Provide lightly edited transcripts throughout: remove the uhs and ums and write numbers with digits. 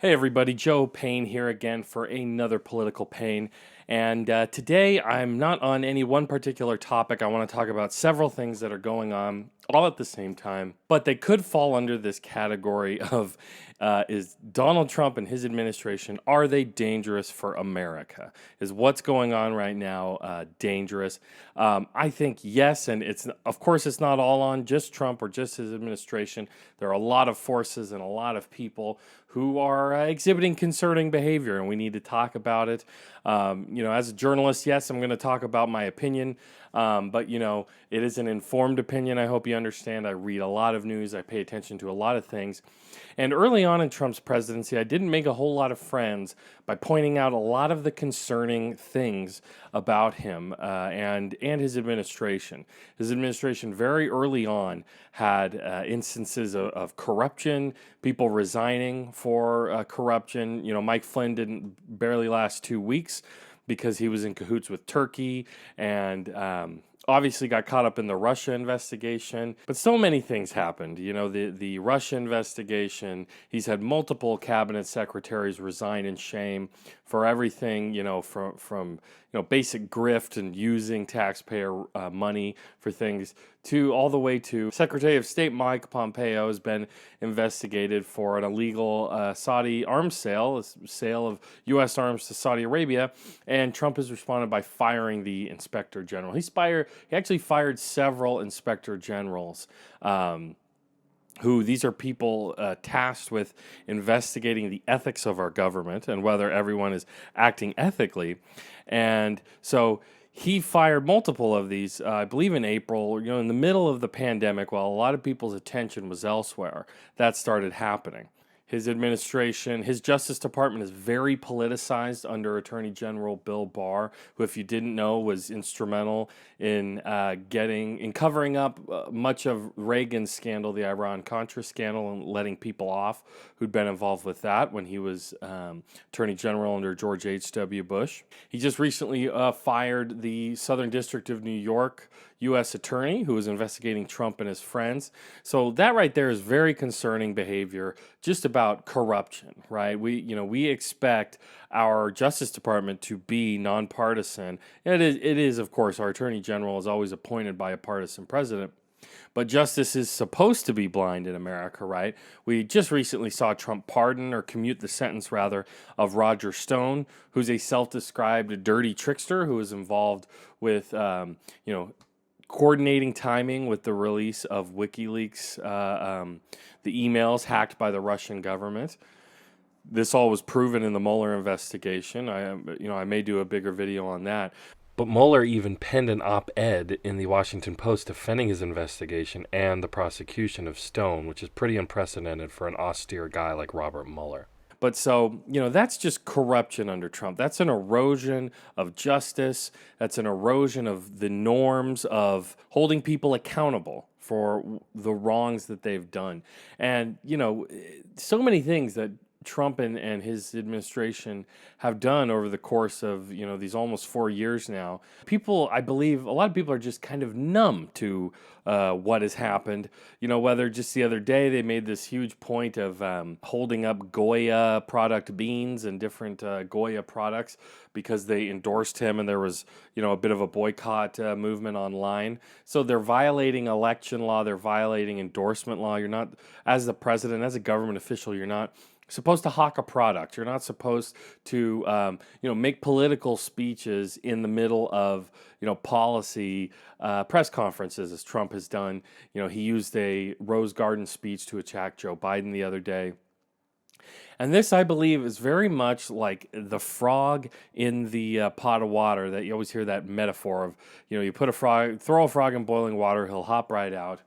Hey everybody, Joe Payne here again for another political pain. And today I'm not on any one particular topic. I want to talk about several things that are going on all at the same time, but they could fall under this category of is Donald Trump and his administration, are they dangerous for America? Is what's going on right now dangerous? I think yes, and of course it's not all on just Trump or just his administration. There are a lot of forces and a lot of people who are exhibiting concerning behavior, and we need to talk about it. As a journalist, yes, I'm going to talk about my opinion, but it is an informed opinion. I hope you understand. I read a lot of news. I pay attention to a lot of things. And early on in Trump's presidency, I didn't make a whole lot of friends by pointing out a lot of the concerning things about him and his administration. His administration very early on had instances of corruption, people resigning for corruption. Mike Flynn didn't barely last 2 weeks because he was in cahoots with Turkey and obviously got caught up in the Russia investigation. But so many things happened. The Russia investigation, he's had multiple cabinet secretaries resign in shame for everything, from basic grift and using taxpayer money for things to all the way to Secretary of State Mike Pompeo has been investigated for an illegal Saudi arms sale of U.S. arms to Saudi Arabia, and Trump has responded by firing the inspector general. He actually fired several inspector generals. These are people tasked with investigating the ethics of our government and whether everyone is acting ethically. And so he fired multiple of these, I believe in April, in the middle of the pandemic, while a lot of people's attention was elsewhere. That started happening. His administration, his Justice Department is very politicized under Attorney General Bill Barr, who, if you didn't know, was instrumental in covering up much of Reagan's scandal, the Iran-Contra scandal, and letting people off who'd been involved with that when he was Attorney General under George H.W. Bush. He just recently fired the Southern District of New York U.S. attorney who was investigating Trump and his friends. So that right there is very concerning behavior just about corruption, right? We expect our Justice Department to be nonpartisan. And it is, of course, our Attorney General is always appointed by a partisan president. But justice is supposed to be blind in America, right? We just recently saw Trump pardon or commute the sentence, rather, of Roger Stone, who's a self-described dirty trickster who was involved with, coordinating timing with the release of WikiLeaks, the emails hacked by the Russian government. This all was proven in the Mueller investigation. I may do a bigger video on that. But Mueller even penned an op-ed in the Washington Post defending his investigation and the prosecution of Stone, which is pretty unprecedented for an austere guy like Robert Mueller. But so, that's just corruption under Trump. That's an erosion of justice. That's an erosion of the norms of holding people accountable for the wrongs that they've done. And, so many things that Trump and his administration have done over the course of, these almost 4 years now. I believe a lot of people are just kind of numb to what has happened. Whether just the other day they made this huge point of holding up Goya product beans and different Goya products because they endorsed him and there was, a bit of a boycott movement online. So they're violating election law. They're violating endorsement law. You're not, as the president, as a government official, you're not supposed to hawk a product. You're not supposed to, make political speeches in the middle of, policy press conferences, as Trump has done. He used a Rose Garden speech to attack Joe Biden the other day. And this, I believe, is very much like the frog in the pot of water that you always hear that metaphor of, you throw a frog in boiling water, he'll hop right out.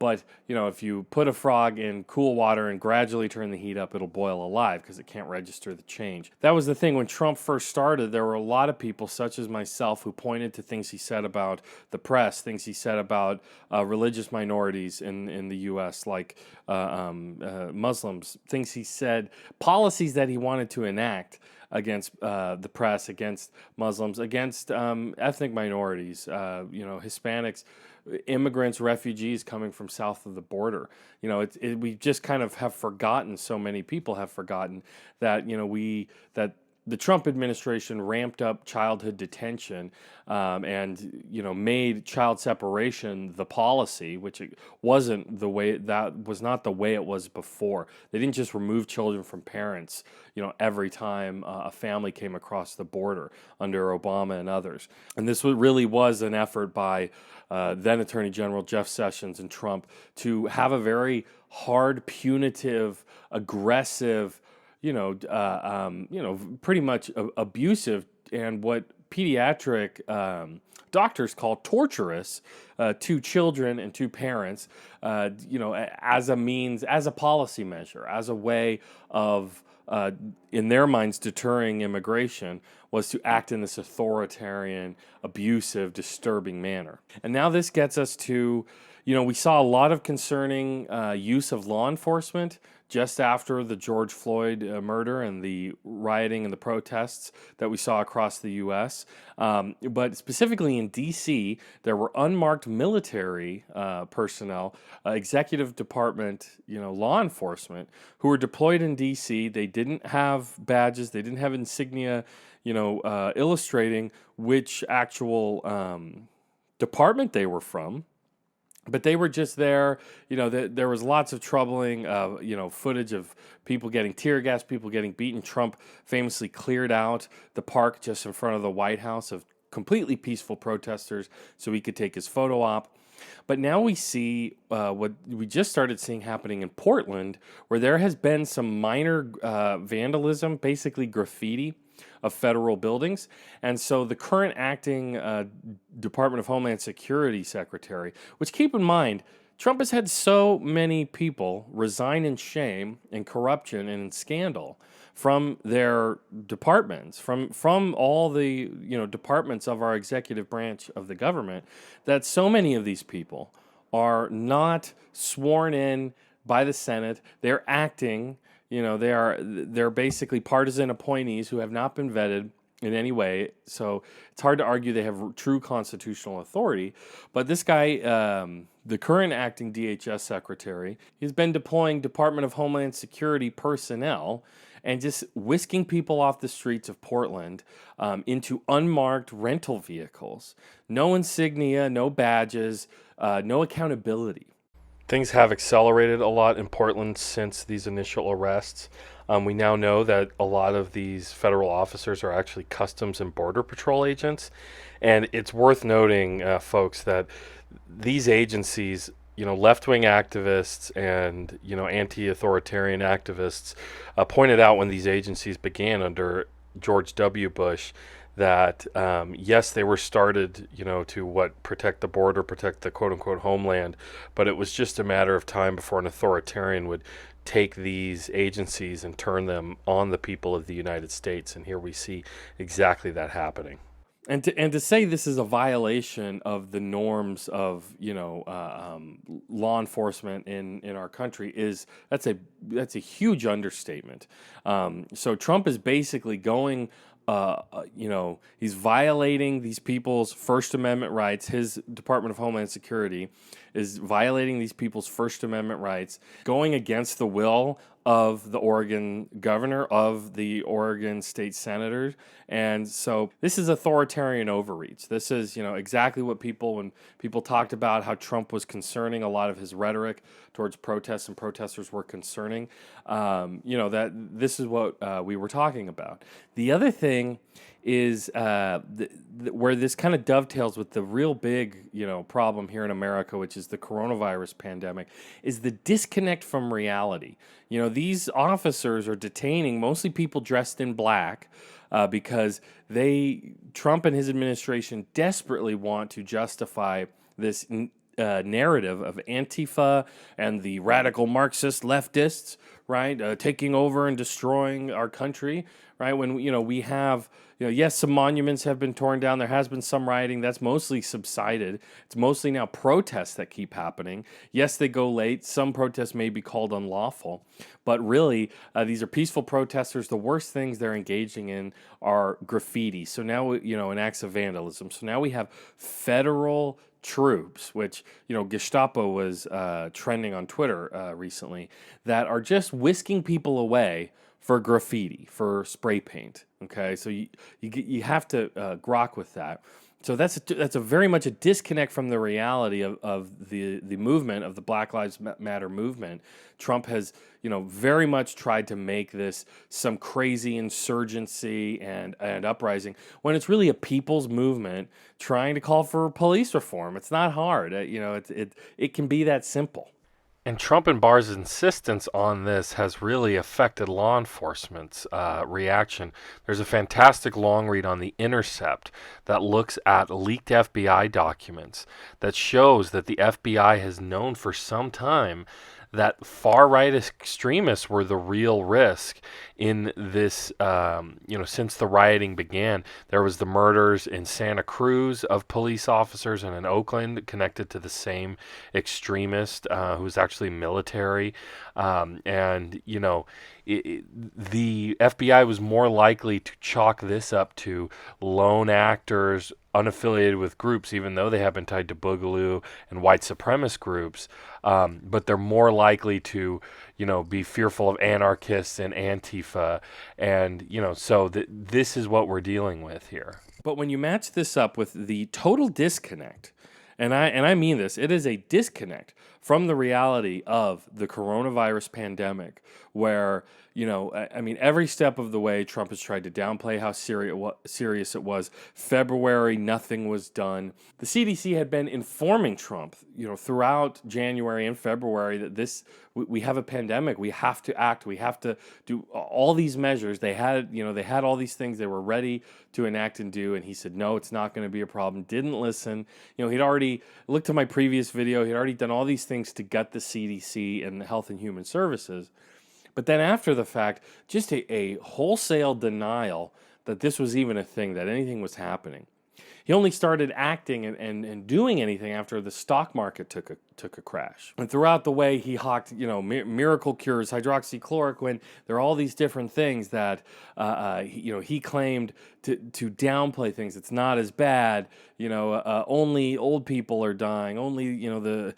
But if you put a frog in cool water and gradually turn the heat up, it'll boil alive because it can't register the change. That was the thing when Trump first started. There were a lot of people, such as myself, who pointed to things he said about the press, things he said about religious minorities in the U.S., like Muslims, things he said, policies that he wanted to enact against the press, against Muslims, against ethnic minorities, Hispanics, immigrants, refugees coming from south of the border. We just kind of have forgotten. So many people have forgotten that that the Trump administration ramped up childhood detention, and made child separation the policy, which it wasn't the way that was not the way it was before. They didn't just remove children from parents, every time a family came across the border under Obama and others. And this really was an effort by then Attorney General Jeff Sessions and Trump to have a very hard, punitive, aggressive, pretty much abusive, and what pediatric doctors call torturous to children and to parents, as a means, as a policy measure, as a way of, in their minds, deterring immigration, was to act in this authoritarian, abusive, disturbing manner. And now this gets us to, we saw a lot of concerning use of law enforcement just after the George Floyd murder and the rioting and the protests that we saw across the U.S. But specifically in D.C., there were unmarked military personnel, executive department, law enforcement, who were deployed in D.C. They didn't have badges, they didn't have insignia, illustrating which actual department they were from. But they were just there. There was lots of troubling, footage of people getting tear gas, people getting beaten. Trump famously cleared out the park just in front of the White House of completely peaceful protesters so he could take his photo op. But now we see what we just started seeing happening in Portland, where there has been some minor vandalism, basically graffiti, of federal buildings. And so the current acting Department of Homeland Security secretary, which, keep in mind, Trump has had so many people resign in shame and corruption and in scandal from their departments, from all the departments of our executive branch of the government, that so many of these people are not sworn in by the Senate. They're acting. They're basically partisan appointees who have not been vetted in any way. So it's hard to argue they have true constitutional authority. But this guy, the current acting DHS secretary, he's been deploying Department of Homeland Security personnel and just whisking people off the streets of Portland into unmarked rental vehicles. No insignia, no badges, no accountability. Things have accelerated a lot in Portland since these initial arrests. We now know that a lot of these federal officers are actually Customs and Border Patrol agents. And it's worth noting, folks, that these agencies, left-wing activists and, anti-authoritarian activists pointed out when these agencies began under George W. Bush that, yes, they were started, to protect the border, protect the quote-unquote homeland, but it was just a matter of time before an authoritarian would take these agencies and turn them on the people of the United States. And here we see exactly that happening. And to say this is a violation of the norms of law enforcement in our country that's a huge understatement. So Trump is basically going. He's violating these people's First Amendment rights. His Department of Homeland Security is violating these people's First Amendment rights, going against the will of the Oregon governor, of the Oregon state senators. And so this is authoritarian overreach. This is, exactly what when people talked about how Trump was concerning, a lot of his rhetoric towards protests and protesters were concerning, that this is what we were talking about. The other thing is where this kind of dovetails with the real big, problem here in America, which is the coronavirus pandemic, is the disconnect from reality. These officers are detaining mostly people dressed in black because Trump and his administration desperately want to justify this narrative of Antifa and the radical Marxist leftists, right, taking over and destroying our country, right? When we have, yes, some monuments have been torn down. There has been some rioting. That's mostly subsided. It's mostly now protests that keep happening. Yes, they go late. Some protests may be called unlawful, but really, these are peaceful protesters. The worst things they're engaging in are graffiti. So now, and acts of vandalism. So now we have federal troops, which, Gestapo was trending on Twitter recently, that are just whisking people away for graffiti, for spray paint. Okay, so you have to grok with that. So that's a very much a disconnect from the reality of the movement of the Black Lives Matter movement. Trump has very much tried to make this some crazy insurgency and uprising when it's really a people's movement trying to call for police reform. It's not hard. It can be that simple. And Trump and Barr's insistence on this has really affected law enforcement's reaction. There's a fantastic long read on The Intercept that looks at leaked FBI documents that shows that the FBI has known for some time that far-right extremists were the real risk in this, since the rioting began. There was the murders in Santa Cruz of police officers and in Oakland connected to the same extremist who's actually military. The FBI was more likely to chalk this up to lone actors unaffiliated with groups, even though they have been tied to Boogaloo and white supremacist groups. But they're more likely to, be fearful of anarchists and Antifa. And, this is what we're dealing with here. But when you match this up with the total disconnect, and I mean this, it is a disconnect from the reality of the coronavirus pandemic, where, every step of the way, Trump has tried to downplay how serious it was. February, nothing was done. The CDC had been informing Trump, throughout January and February that we have a pandemic. We have to act. We have to do all these measures. They had all these things they were ready to enact and do. And he said, no, it's not going to be a problem. Didn't listen. He'd already looked at my previous video. He'd already done all these things to gut the CDC and the Health and Human Services. But then after the fact, just a wholesale denial that this was even a thing, that anything was happening. He only started acting and doing anything after the stock market took a crash. And throughout the way, he hawked, miracle cures, hydroxychloroquine. There are all these different things that, he claimed to downplay things. It's not as bad. Only old people are dying. Only,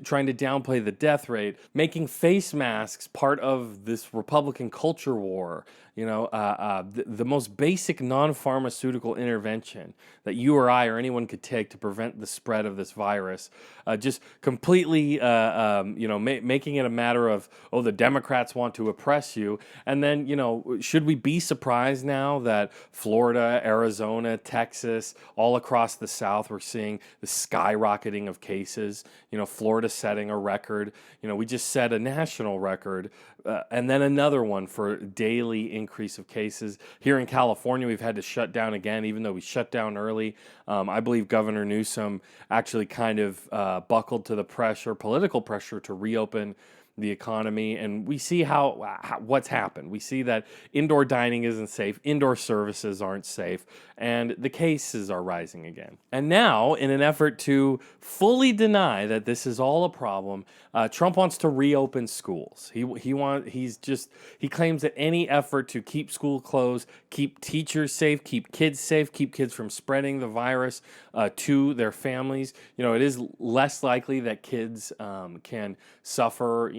trying to downplay the death rate, making face masks part of this Republican culture war. The most basic non-pharmaceutical intervention that you or I or anyone could take to prevent the spread of this virus, just completely, making it a matter of, the Democrats want to oppress you. And then, should we be surprised now that Florida, Arizona, Texas, all across the South, we're seeing the skyrocketing of cases, Florida setting a record, we just set a national record, and then another one for daily increase of cases. Here in California, we've had to shut down again, even though we shut down early. I believe Governor Newsom actually kind of buckled to the political pressure to reopen the economy, and we see what's happened. We see that indoor dining isn't safe, indoor services aren't safe, and the cases are rising again. And now, in an effort to fully deny that this is all a problem, Trump wants to reopen schools. He claims that any effort to keep school closed, keep teachers safe, keep kids from spreading the virus to their families, it is less likely that kids can suffer,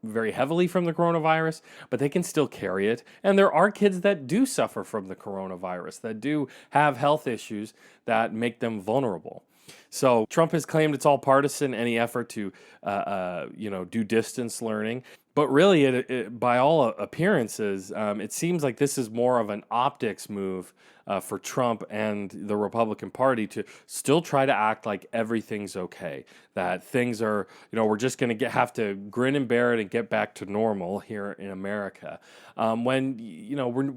very heavily from the coronavirus, but they can still carry it. And there are kids that do suffer from the coronavirus, that do have health issues that make them vulnerable. So Trump has claimed it's all partisan, any effort to, do distance learning. But really, by all appearances, it seems like this is more of an optics move for Trump and the Republican Party to still try to act like everything's okay, that things are, we're just going to have to grin and bear it and get back to normal here in America. When,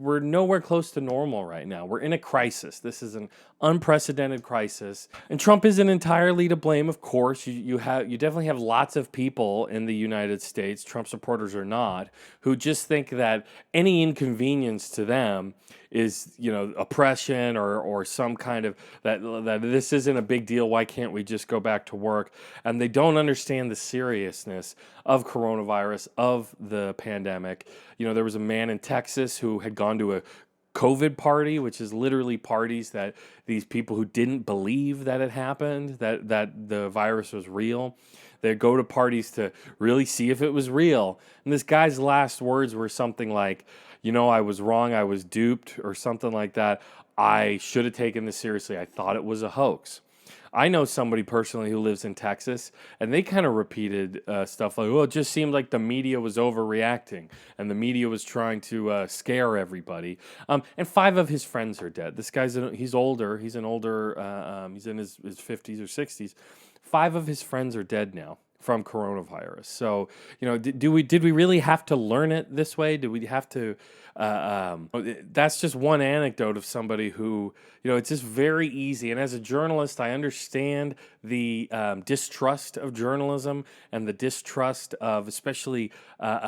we're nowhere close to normal right now. We're in a crisis. This is an unprecedented crisis. And Trump isn't entirely to blame, of course. You definitely have lots of people in the United States, Trump supporters or not, who just think that any inconvenience to them is, oppression or some kind of that this isn't a big deal. Why can't we just go back to work? And they don't understand the seriousness of coronavirus, of the pandemic. There was a man in Texas who had gone to a COVID party, which is literally parties that these people who didn't believe that it happened, that the virus was real, they go to parties to really see if it was real. And this guy's last words were something like, I was wrong, I was duped, or something like that. I should have taken this seriously. I thought it was a hoax. I know somebody personally who lives in Texas, and they kind of repeated stuff like, it just seemed like the media was overreacting, and the media was trying to scare everybody. And 5 of his friends are dead. This he's older. He's an older, he's in his 50s or 60s. 5 of his friends are dead now from coronavirus. So, did we really have to learn it this way? Do we have to? That's just one anecdote of somebody who, it's just very easy. And as a journalist, I understand the distrust of journalism and the distrust of especially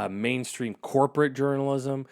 mainstream corporate journalism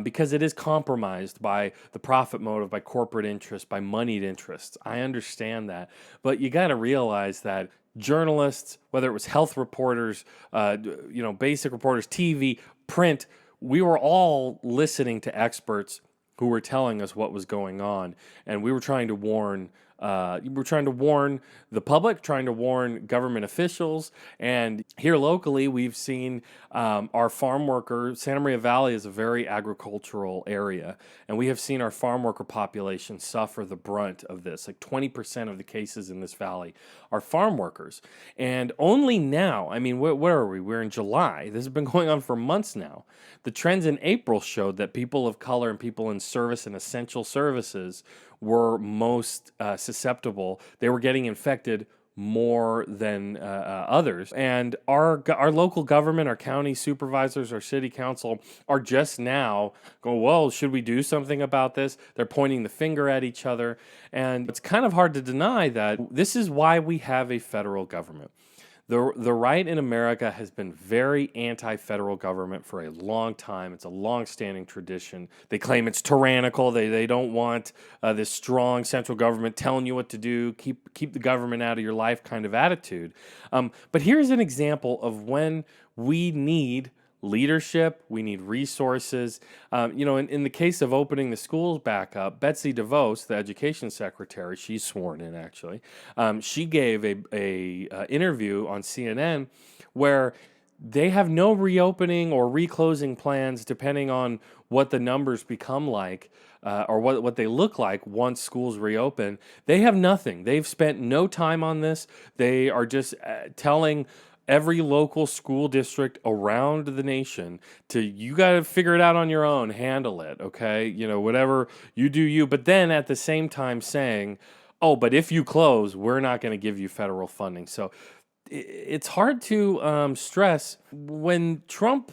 because it is compromised by the profit motive, by corporate interest, by moneyed interests. I understand that. But you got to realize that journalists, whether it was health reporters, basic reporters, TV, print, we were all listening to experts who were telling us what was going on, and we were trying to warn. The public, trying to warn government officials, and here locally, we've seen our farm workers. Santa Maria Valley is a very agricultural area, and we have seen our farm worker population suffer the brunt of this. Like 20% of the cases in this valley are farm workers, and only now. I mean, where are we? We're in July. This has been going on for months now. The trends in April showed that people of color and people in service and essential services were most susceptible. They were getting infected more than others. And our local government, our county supervisors, our city council are just now going, well, should we do something about this? They're pointing the finger at each other. And it's kind of hard to deny that this is why we have a federal government. The right in America has been very anti-federal government for a long time. It's a long-standing tradition. They claim it's tyrannical. They don't want this strong central government telling you what to do, keep the government out of your life kind of attitude. But here's an example of when we need leadership, we need resources. In the case of opening the schools back up, Betsy DeVos, the education secretary, she's sworn in actually, she gave a interview on CNN where they have no reopening or reclosing plans depending on what the numbers become like or what they look like once schools reopen. They have nothing. They've spent no time on this. They are just telling every local school district around the nation you got to figure it out on your own, handle it, okay? Whatever you do, you. But then at the same time saying, oh, but if you close, we're not going to give you federal funding. So it's hard to stress when Trump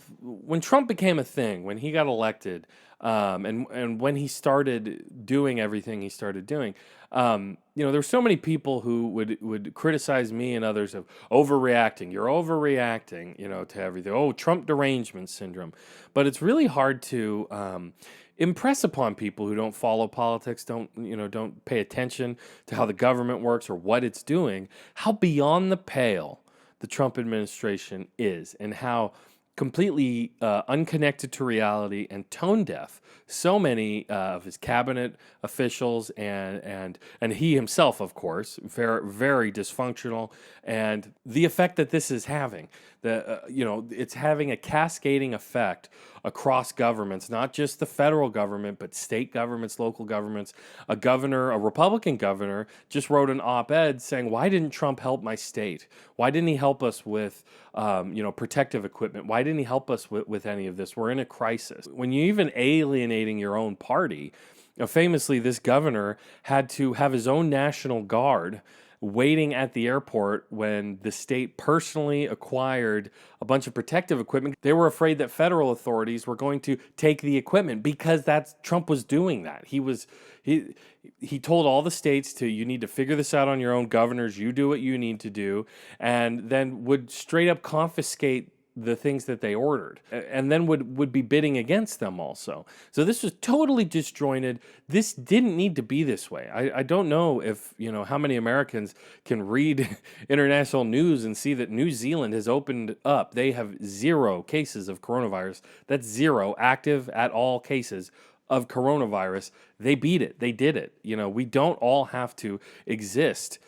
became a thing, when he got elected, and when he started doing everything he started doing. There were so many people who would criticize me and others of overreacting. You're overreacting, to everything. Oh, Trump derangement syndrome. But it's really hard to impress upon people who don't follow politics, don't pay attention to how the government works or what it's doing, how beyond the pale the Trump administration is, and how completely unconnected to reality and tone deaf so many of his cabinet officials and he himself, of course, very, very dysfunctional, and the effect that this is having, it's having a cascading effect across governments, not just the federal government, but state governments, local governments. A Republican governor, just wrote an op-ed saying, why didn't Trump help my state? Why didn't he help us with protective equipment? Why didn't he help us with any of this? We're in a crisis. When you're even alienating your own party, famously, this governor had to have his own National Guard waiting at the airport when the state personally acquired a bunch of protective equipment. They were afraid that federal authorities were going to take the equipment because Trump was doing that. He told all the states you need to figure this out on your own. Governors, you do what you need to do, and then would straight up confiscate the things that they ordered, and then would be bidding against them also. So this was totally disjointed. This didn't need to be this way. I don't know if, how many Americans can read international news and see that New Zealand has opened up. They have 0 cases of coronavirus. That's 0 active at all cases of coronavirus, they beat it. They did it. You know, we don't all have to exist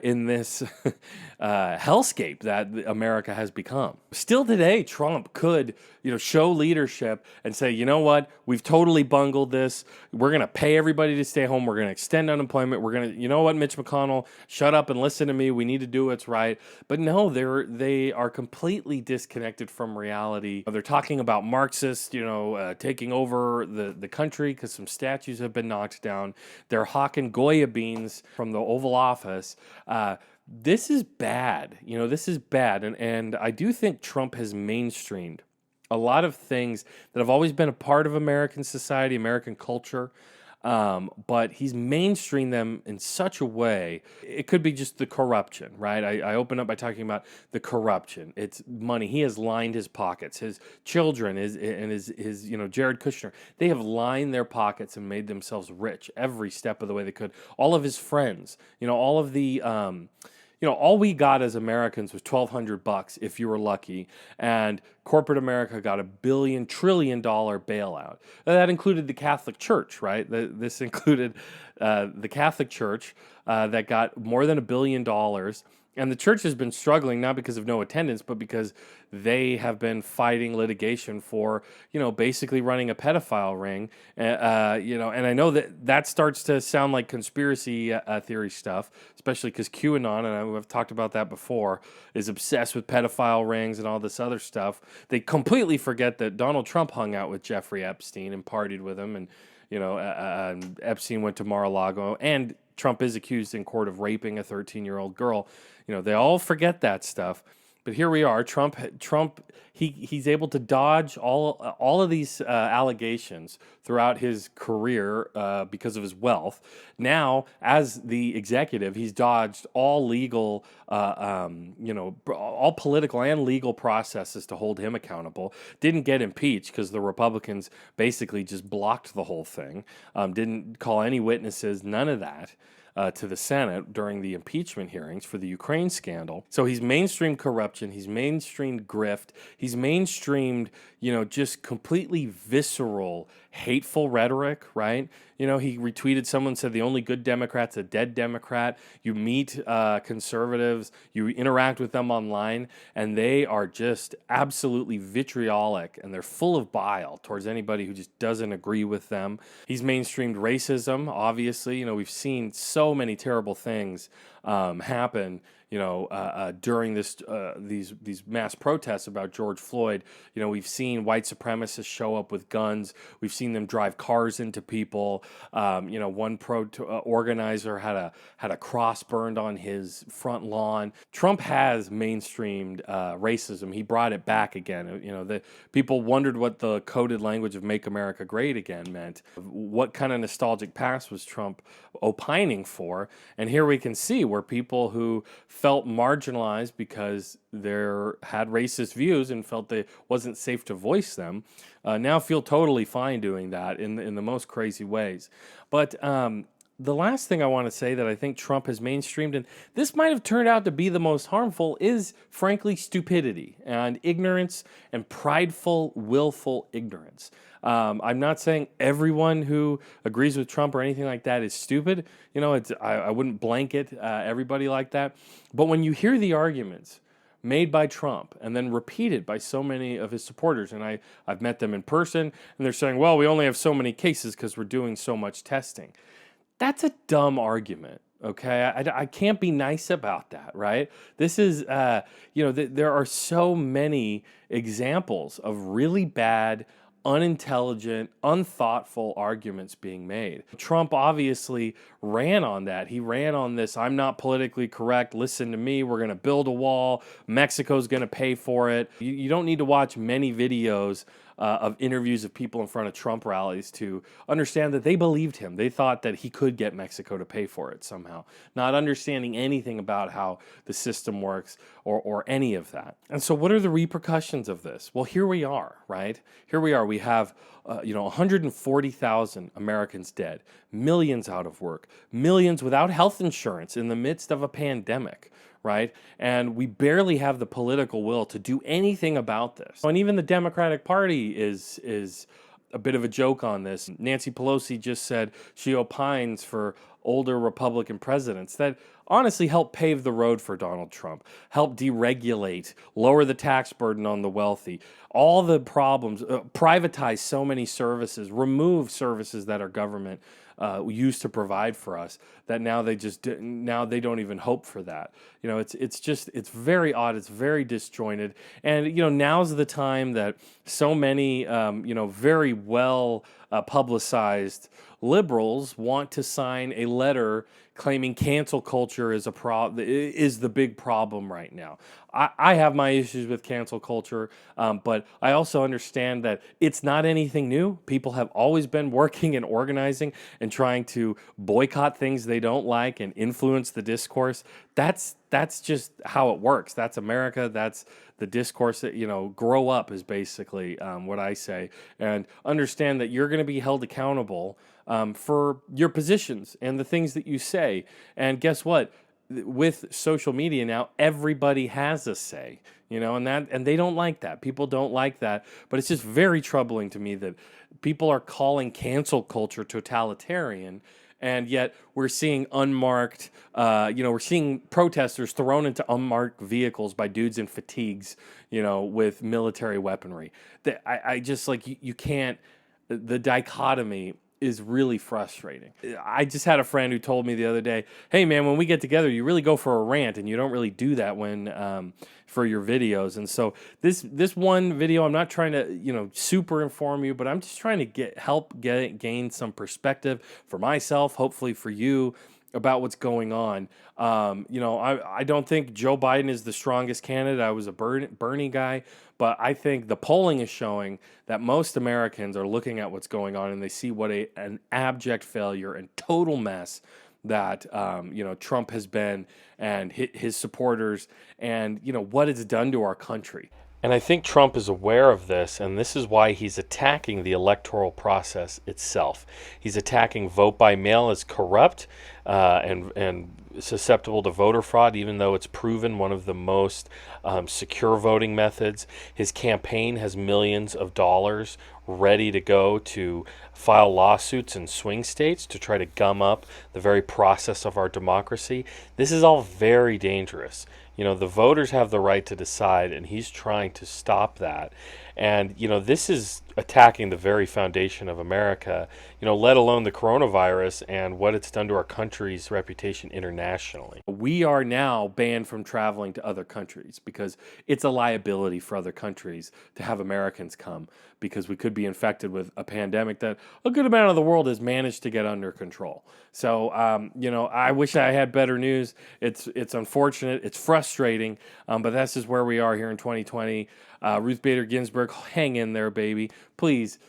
in this hellscape that America has become. Still today, Trump could, show leadership and say, you know what, we've totally bungled this. We're going to pay everybody to stay home. We're going to extend unemployment. We're going to, you know what, Mitch McConnell, shut up and listen to me. We need to do what's right. But no, they are completely disconnected from reality. They're talking about Marxists, taking over the country because some statues have been knocked down. They're hawking Goya beans from the Oval Office. This is bad. This is bad. And I do think Trump has mainstreamed a lot of things that have always been a part of American society, American culture. But he's mainstreamed them in such a way. It could be just the corruption, right? I open up by talking about the corruption. It's money. He has lined his pockets. His children his Jared Kushner, they have lined their pockets and made themselves rich every step of the way they could. All of his friends, all of the all we got as Americans was $1,200 if you were lucky, and corporate America got $1 trillion bailout. And that included the Catholic Church, right? This included the Catholic Church that got more than $1 billion. And the church has been struggling not because of no attendance, but because they have been fighting litigation for, basically running a pedophile ring. And I know that starts to sound like conspiracy theory stuff, especially because QAnon, and I've talked about that before, is obsessed with pedophile rings and all this other stuff. They completely forget that Donald Trump hung out with Jeffrey Epstein and partied with him, and Epstein went to Mar-a-Lago, and Trump is accused in court of raping a 13-year-old girl. They all forget that stuff. But here we are. Trump, he's able to dodge all of these allegations throughout his career because of his wealth. Now, as the executive, he's dodged all legal, all political and legal processes to hold him accountable. Didn't get impeached because the Republicans basically just blocked the whole thing. Didn't call any witnesses, none of that. To the Senate during the impeachment hearings for the Ukraine scandal. So he's mainstreamed corruption, he's mainstreamed grift, he's mainstreamed, just completely visceral, hateful rhetoric, right? He retweeted someone, said the only good Democrat's a dead Democrat. You meet conservatives, you interact with them online, and they are just absolutely vitriolic, and they're full of bile towards anybody who just doesn't agree with them. He's mainstreamed racism, obviously. We've seen so many terrible things happen, during these mass protests about George Floyd. We've seen white supremacists show up with guns. We've seen them drive cars into people. One organizer had a cross burned on his front lawn. Trump has mainstreamed racism. He brought it back again. The people wondered what the coded language of "Make America Great Again" meant. What kind of nostalgic past was Trump opining for? And here we can see where people who felt marginalized because they had racist views and felt it wasn't safe to voice them, now feel totally fine doing that in the most crazy ways. But the last thing I want to say that I think Trump has mainstreamed, and this might have turned out to be the most harmful, is frankly stupidity and ignorance and prideful, willful ignorance. I'm not saying everyone who agrees with Trump or anything like that is stupid. I wouldn't blanket everybody like that. But when you hear the arguments made by Trump and then repeated by so many of his supporters, and I've met them in person, and they're saying, well, we only have so many cases because we're doing so much testing. That's a dumb argument. Okay, I can't be nice about that, right? This is, there are so many examples of really bad, unintelligent, unthoughtful arguments being made. Trump obviously ran on that. He ran on this, I'm not politically correct, listen to me, we're going to build a wall, Mexico's going to pay for it. You don't need to watch many videos of interviews of people in front of Trump rallies to understand that they believed him. They thought that he could get Mexico to pay for it somehow, not understanding anything about how the system works or any of that. And so what are the repercussions of this? Well, here we are, right? Here we are. We have 140,000 Americans dead, millions out of work, millions without health insurance in the midst of a pandemic, right? And we barely have the political will to do anything about this. And even the Democratic Party is a bit of a joke on this. Nancy Pelosi just said she opines for older Republican presidents that honestly help pave the road for Donald Trump, help deregulate, lower the tax burden on the wealthy, all the problems, privatize so many services, remove services that our government used to provide for us, that now now they don't even hope for that. It's very odd. It's very disjointed, and now's the time that so many very well publicized liberals want to sign a letter claiming cancel culture is is the big problem right now. I have my issues with cancel culture, but I also understand that it's not anything new. People have always been working and organizing and trying to boycott things they don't like and influence the discourse. That's just how it works. That's America. That's the discourse that, grow up is basically what I say, and understand that you're going to be held accountable for your positions and the things that you say. And guess what? With social media now, everybody has a say, and they don't like that. People don't like that, but it's just very troubling to me that people are calling cancel culture totalitarian, and yet we're seeing unmarked, we're seeing protesters thrown into unmarked vehicles by dudes in fatigues, with military weaponry. I just you can't. The dichotomy is really frustrating. I just had a friend who told me the other day, "Hey man, when we get together, you really go for a rant, and you don't really do that when for your videos." And so this one video, I'm not trying to super inform you, but I'm just trying to gain some perspective for myself, hopefully for you, about what's going on. I don't think Joe Biden is the strongest candidate. I was a Bernie guy, but I think the polling is showing that most Americans are looking at what's going on, and they see what an abject failure and total mess that Trump has been, and his supporters, and what it's done to our country. And I think Trump is aware of this, and this is why he's attacking the electoral process itself. He's attacking vote by mail as corrupt and susceptible to voter fraud, even though it's proven one of the most secure voting methods. His campaign has millions of dollars ready to go to file lawsuits in swing states to try to gum up the very process of our democracy. This is all very dangerous. The voters have the right to decide, and he's trying to stop that. And, this is attacking the very foundation of America, let alone the coronavirus and what it's done to our country's reputation internationally. We are now banned from traveling to other countries because it's a liability for other countries to have Americans come, because we could be infected with a pandemic that a good amount of the world has managed to get under control. So, I wish I had better news. It's unfortunate. It's frustrating, but that's just where we are here in 2020. Ruth Bader Ginsburg, hang in there, baby. Please,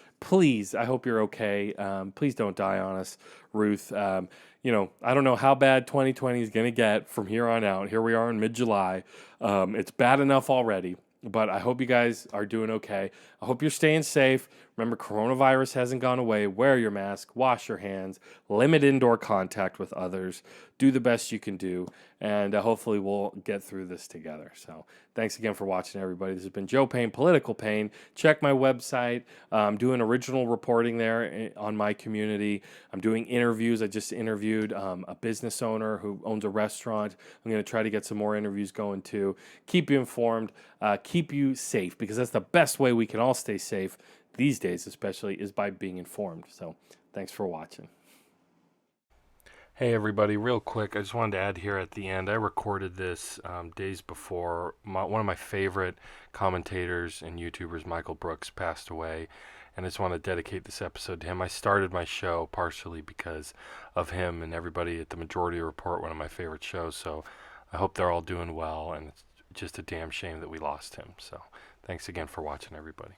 I hope you're okay. Please don't die on us, Ruth. I don't know how bad 2020 is going to get from here on out. Here we are in mid-July. It's bad enough already, but I hope you guys are doing okay. I hope you're staying safe. Remember, coronavirus hasn't gone away. Wear your mask, wash your hands, limit indoor contact with others, do the best you can do, and hopefully we'll get through this together. So thanks again for watching, everybody. This has been Joe Payne, Political Pain. Check my website. I'm doing original reporting there on my community. I'm doing interviews. I just interviewed a business owner who owns a restaurant. I'm going to try to get some more interviews going too. Keep you informed, keep you safe, because that's the best way we can all stay safe these days, especially, is by being informed. So thanks for watching. Hey everybody, real quick, I just wanted to add here at the end, I recorded this days before one of my favorite commentators and YouTubers, Michael Brooks, passed away, and I just want to dedicate this episode to him. I started my show partially because of him and everybody at the Majority Report, one of my favorite shows, so I hope they're all doing well, and it's just a damn shame that we lost him. So thanks again for watching, everybody.